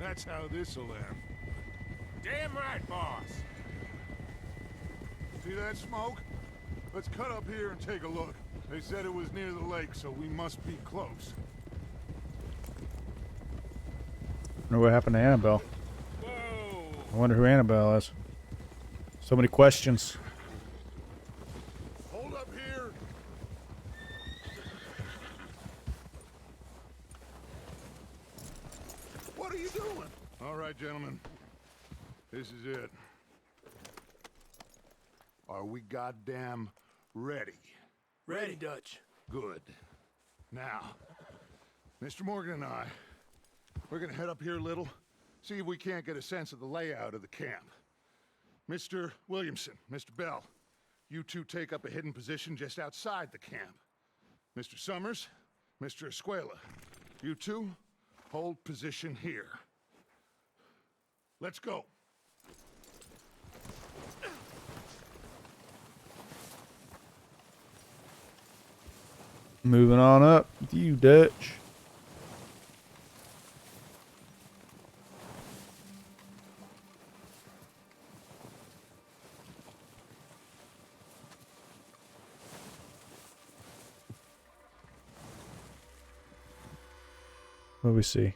That's how this'll end. Damn right, boss. See that smoke? Let's cut up here and take a look. They said it was near the lake, so we must be close. I wonder what happened to Annabelle. Whoa. I wonder who Annabelle is. So many questions. Hold up here. What are you doing? All right, gentlemen. This is it. Are we goddamn ready? Ready, Dutch. Good. Now, Mr. Morgan and I, we're gonna head up here a little, see if we can't get a sense of the layout of the camp. Mr. Williamson, Mr. Bell, you two take up a hidden position just outside the camp. Mr. Summers, Mr. Escuela, you two hold position here. Let's go. Moving on up with you, Dutch. What do we see?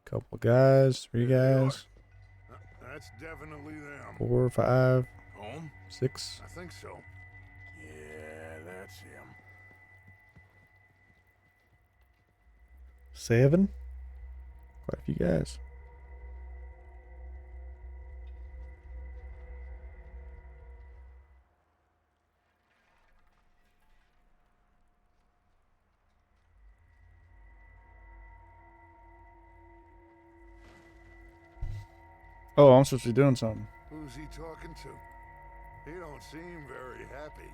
Couple guys, three guys, That's definitely them. 4, 5, Home? 6. I think so. Yeah, that's him. 7. Quite a few guys. Oh, I'm supposed to be doing something. Who's he talking to? He don't seem very happy.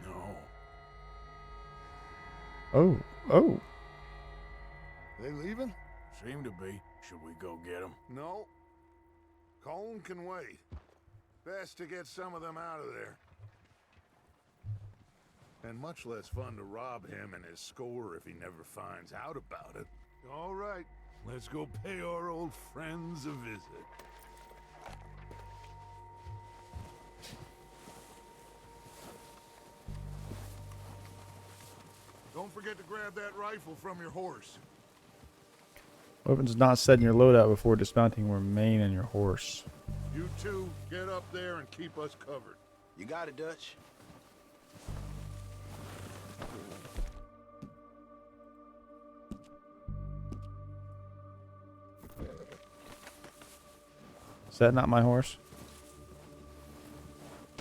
No. Oh, oh. They leaving? Seem to be. Should we go get him? No. Colm can wait. Best to get some of them out of there. And much less fun to rob him and his score if he never finds out about it. All right, let's go pay our old friends a visit. Don't forget to grab that rifle from your horse. Weapons not set in your loadout before dismounting remain in your horse. You two, get up there and keep us covered. You got it, Dutch. Is that not my horse?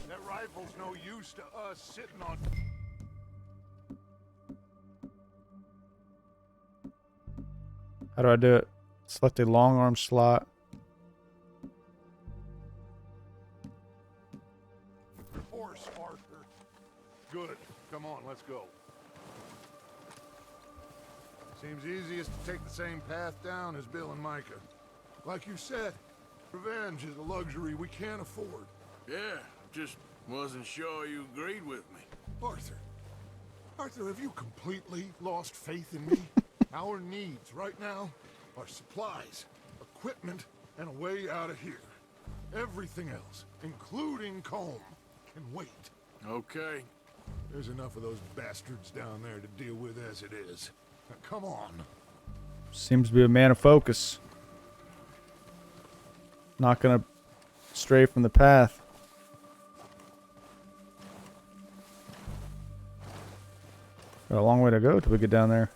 That rifle's no use to us sitting on... How do I do it? Select a long arm slot. Horse, Arthur. Good. Come on, let's go. Seems easiest to take the same path down as Bill and Micah. Like you said, revenge is a luxury we can't afford. Yeah, just wasn't sure you agreed with me. Arthur. Arthur, have you completely lost faith in me? Our needs right now are supplies, equipment, and a way out of here. Everything else, including Colm, can wait. Okay. There's enough of those bastards down there to deal with as it is. Now, come on. Seems to be a man of focus. Not gonna stray from the path. Got a long way to go till we get down there.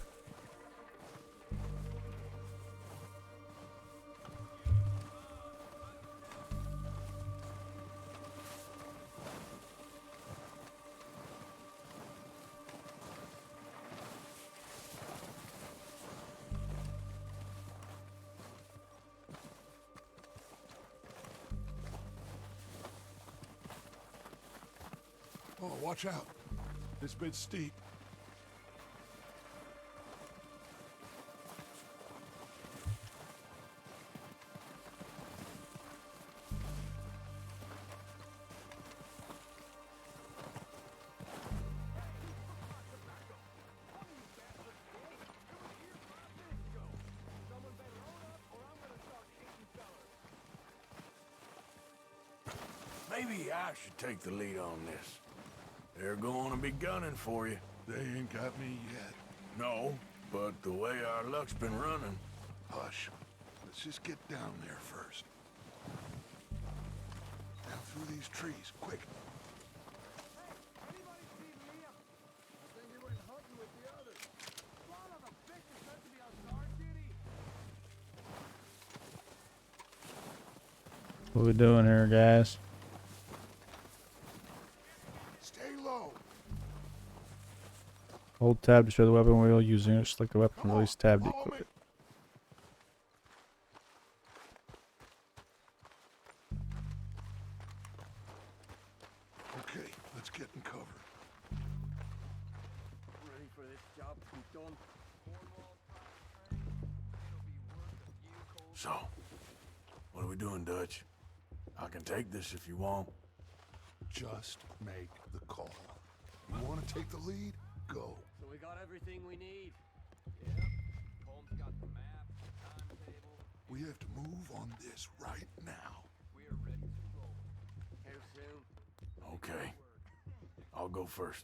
Oh, watch out. This bit's steep. Maybe I should take the lead on this. They're going to be gunning for you. They ain't got me yet. No, but the way our luck's been running... Hush. Let's just get down there first. Down through these trees, quick. What we doing here, guys? Stay low. Hold tab to show the weapon wheel. Using it, select the weapon, release tab to equip it. Okay, let's get in cover. Ready for this job to be done. So, what are we doing, Dutch? I can take this if you want. Just make the call. You want to take the lead? Go. So we got everything we need. Yep. Colm's got the map, timetable. We have to move on this right now. We are ready to roll. How soon? Okay. I'll go first.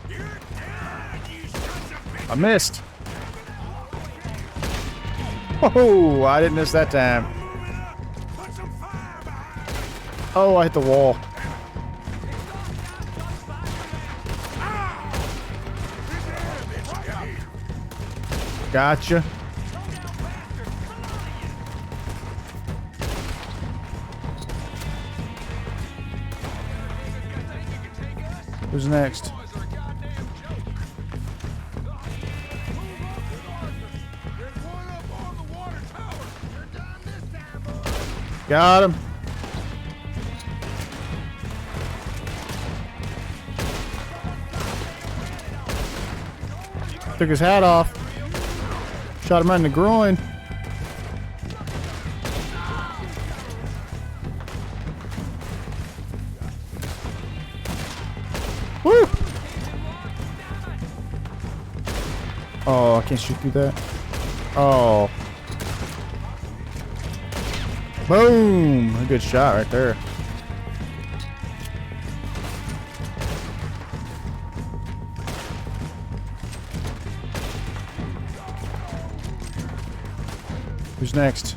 You're dead, you sons of bitches! I missed. Oh, I didn't miss that time. Oh, I hit the wall. Gotcha. Who's next? Got him. Took his hat off. Shot him right in the groin. Woo! Oh, I can't shoot through that. Oh. Boom! A good shot right there. Who's next?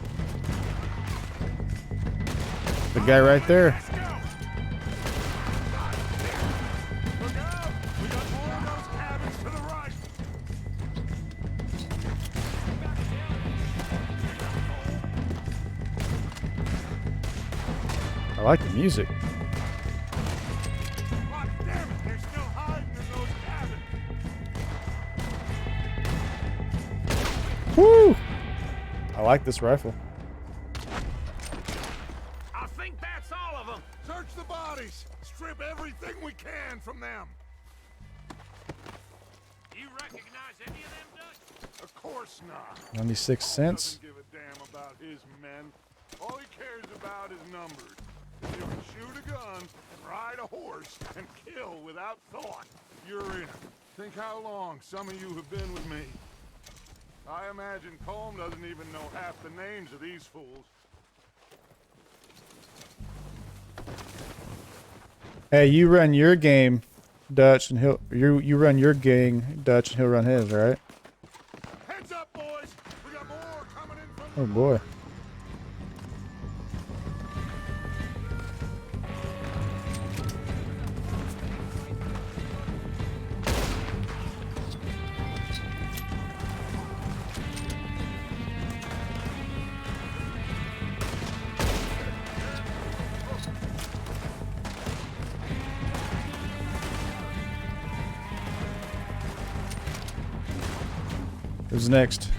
The guy right there. like the music. God damn it, they're still hiding in those cabins. Woo! I like this rifle. I think that's all of them. Search the bodies. Strip everything we can from them. You recognize any of them, Dutch? Of course not. 96 cents. Doesn't give a damn about his men. All he cares about is numbers. If you can shoot a gun, ride a horse, and kill without thought, you're in. Think how long some of you have been with me. I imagine Colm doesn't even know half the names of these fools. Hey, you run your game, Dutch, and you run your gang, Dutch, and he'll run his, right? Heads up, boys! We got more coming in from Oh boy. Who's next?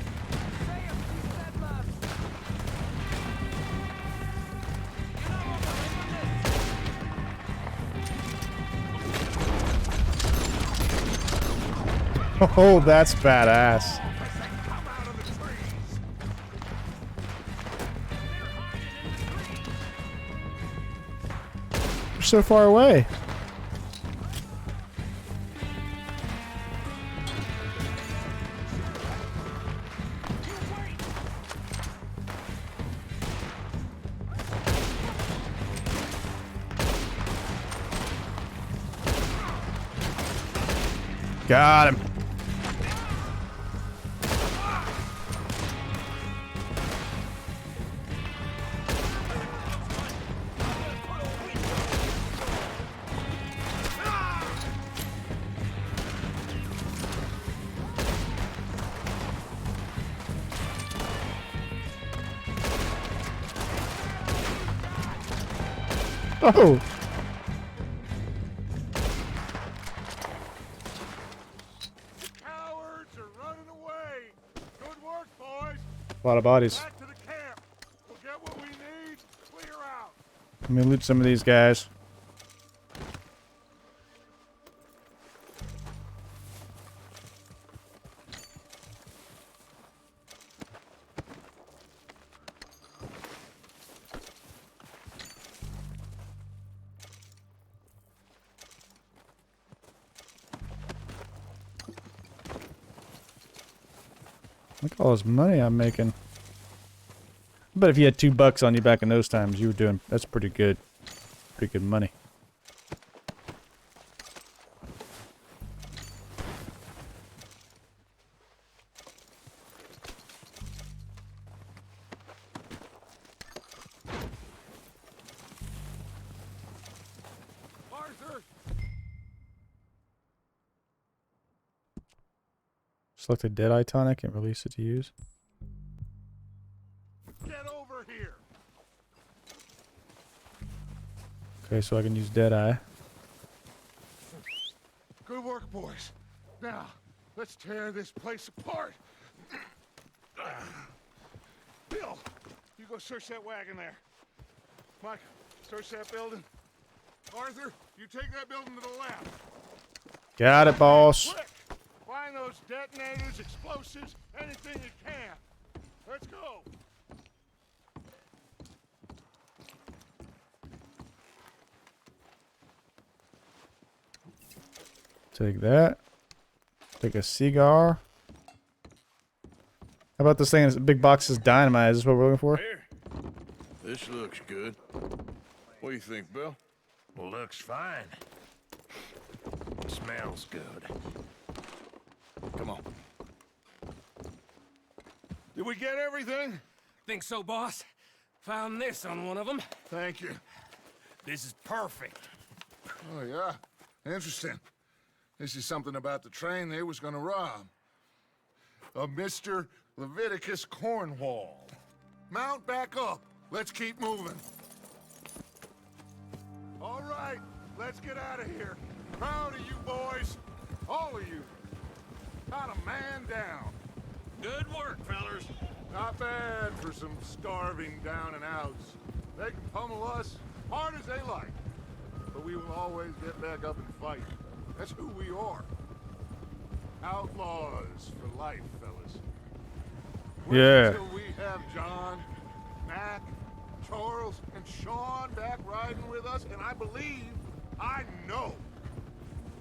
Oh, that's badass. You're so far away. Got him. Oh. Cowards are running away. Good work, boys. A lot of bodies. Back to the camp. We'll get what we need. Clear out. Let me loot some of these guys. Look at all this money I'm making. But if you had $2 on you back in those times, you were doing, that's pretty good. Pretty good money. Arthur! Select a Deadeye tonic and release it to use. Get over here. Okay, so I can use Deadeye. Good work, boys. Now, let's tear this place apart. Bill, you go search that wagon there. Mike, search that building. Arthur, you take that building to the left. Got it, boss. Quick! Find those detonators, explosives, anything you can. Let's go. Take that. Take a cigar. How about this thing? This big box is dynamite. Is this what we're looking for? Here. This looks good. What do you think, Bill? Looks fine. Smells good. Come on. Did we get everything? Think so, boss? Found this on one of them. Thank you. This is perfect. Oh, yeah? Interesting. This is something about the train they was gonna rob. A Mr. Leviticus Cornwall. Mount back up. Let's keep moving. All right, let's get out of here. Proud of you boys. All of you. Not a man down. Good work, fellers. Not bad for some starving down and outs. They can pummel us hard as they like. But we will always get back up and fight. That's who we are. Outlaws for life, fellas. Wait Yeah. until we have John, Mac, Charles, and Sean back riding with us, and I know,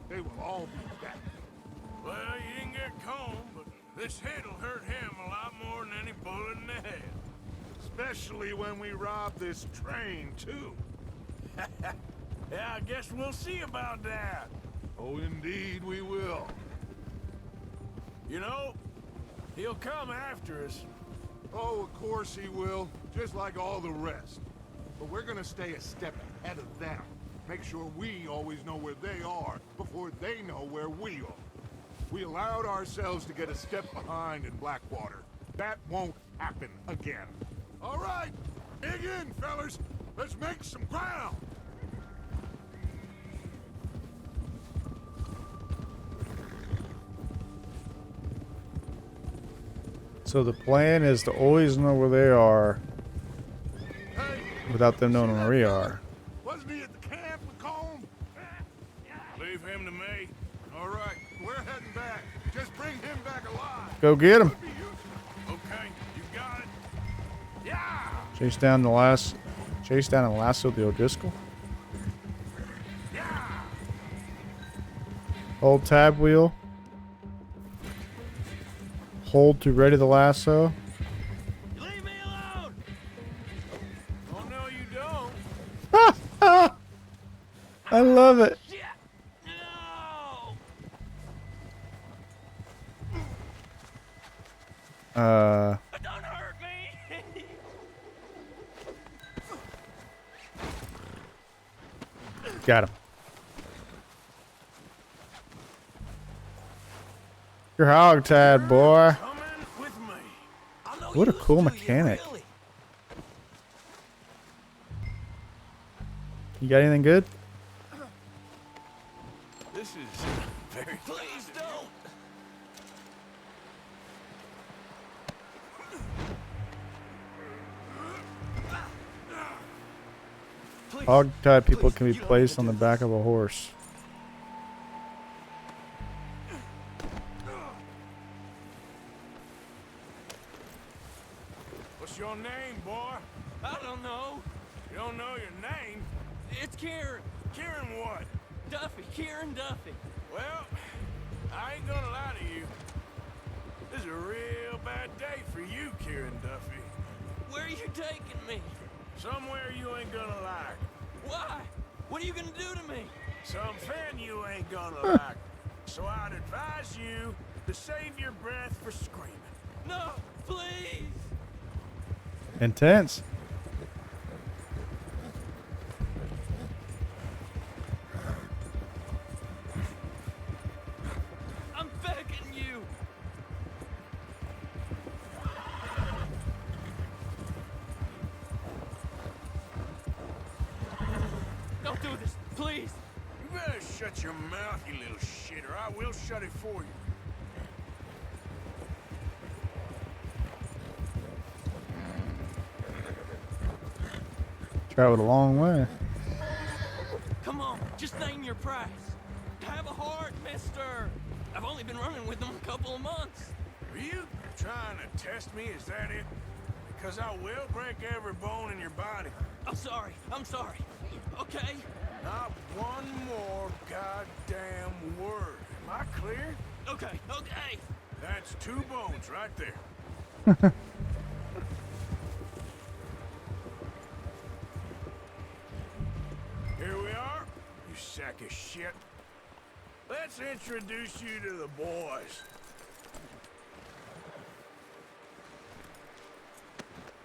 they will all be back. Well, you didn't get Combe, but this hit'll hurt him a lot more than any bullet in the head. Especially when we rob this train, too. Yeah, I guess we'll see about that. Oh, indeed we will. You know, he'll come after us. Oh, of course he will, just like all the rest. But we're gonna stay a step ahead of them. Make sure we always know where they are before they know where we are. We allowed ourselves to get a step behind in Blackwater. That won't happen again. All right, dig in, fellas. Let's make some ground. So the plan is to always know where they are Hey, without them knowing where we are. wasn't he at the camp with Combe? Leave him to me. All right, we're heading back. Just bring him back alive. Go get him. Okay, you got it. Yeah! Chase down and lasso the O'Driscoll. Hold tab wheel. Hold to ready the lasso. Leave me alone! Oh, no, you don't. I love it. Don't hurt me! Got him. You're hog-tied, boy. What a cool mechanic. You got anything good? This is very... Please don't! Hog-tied people can be placed on the back of a horse. What's your name, boy? I don't know. You don't know your name? It's Kieran. Kieran what? Duffy. Kieran Duffy. Well, I ain't gonna lie to you. This is a real bad day for you, Kieran Duffy. Where are you taking me? Somewhere you ain't gonna like. Why? What are you gonna do to me? Something you ain't gonna like. So I'd advise you to save your breath for screaming. No, please. Intense. I'm begging you. Don't do this, please. You better shut your mouth, you little shit, or I will shut it for you. Traveled a long way. Come on, just name your price. Have a heart, mister. I've only been running with them a couple of months. Are you trying to test me? Is that it? Because I will break every bone in your body. I'm sorry. Okay? Not one more goddamn word. Am I clear? Okay. That's 2 bones right there. Here we are, you sack of shit. Let's introduce you to the boys.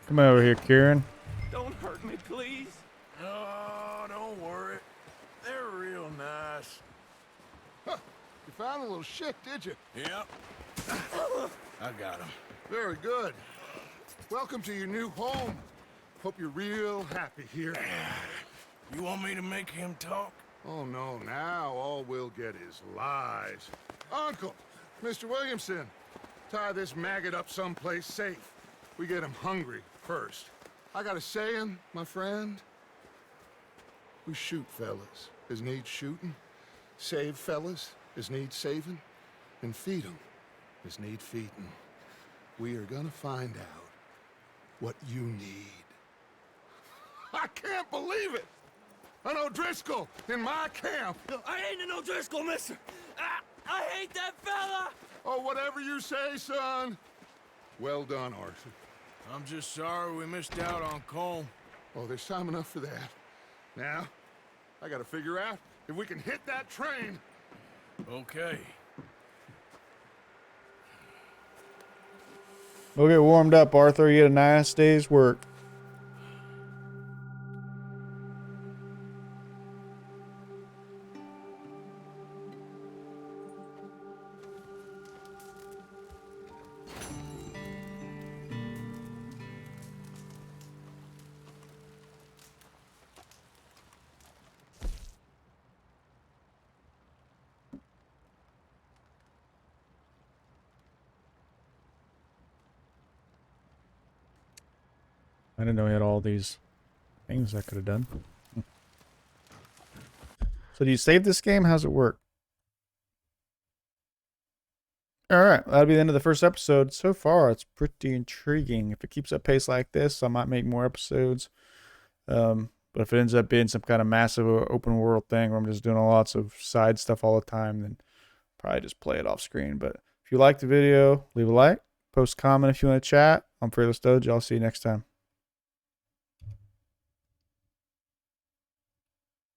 Come over here, Kieran. Don't hurt me, please. Oh, don't worry. They're real nice. Huh. You found a little shit, did you? Yep. I got him. Very good. Welcome to your new home. Hope you're real happy here. You want me to make him talk? Oh, no, now all we'll get is lies. Uncle, Mr. Williamson, tie this maggot up someplace safe. We get him hungry first. I got a saying, my friend. We shoot fellas as need shooting, save fellas as need saving, and feed 'em as need feeding. We are gonna find out what you need. I can't believe it! An O'Driscoll in my camp! I ain't an O'Driscoll, mister! I hate that fella! Oh, whatever you say, son. Well done, Arthur. I'm just sorry we missed out on Colm. Oh, there's time enough for that. Now, I gotta figure out if we can hit that train. Okay. Go get warmed up, Arthur. You get a nice day's work. I didn't know he had all these things I could have done. So do you save this game? How's it work? Alright, that'll be the end of the first episode. So far, it's pretty intriguing. If it keeps up pace like this, I might make more episodes. But if it ends up being some kind of massive open world thing where I'm just doing lots of side stuff all the time, then probably just play it off screen. But if you liked the video, leave a like, post a comment if you want to chat. I'm FearlessDojo. I'll see you next time.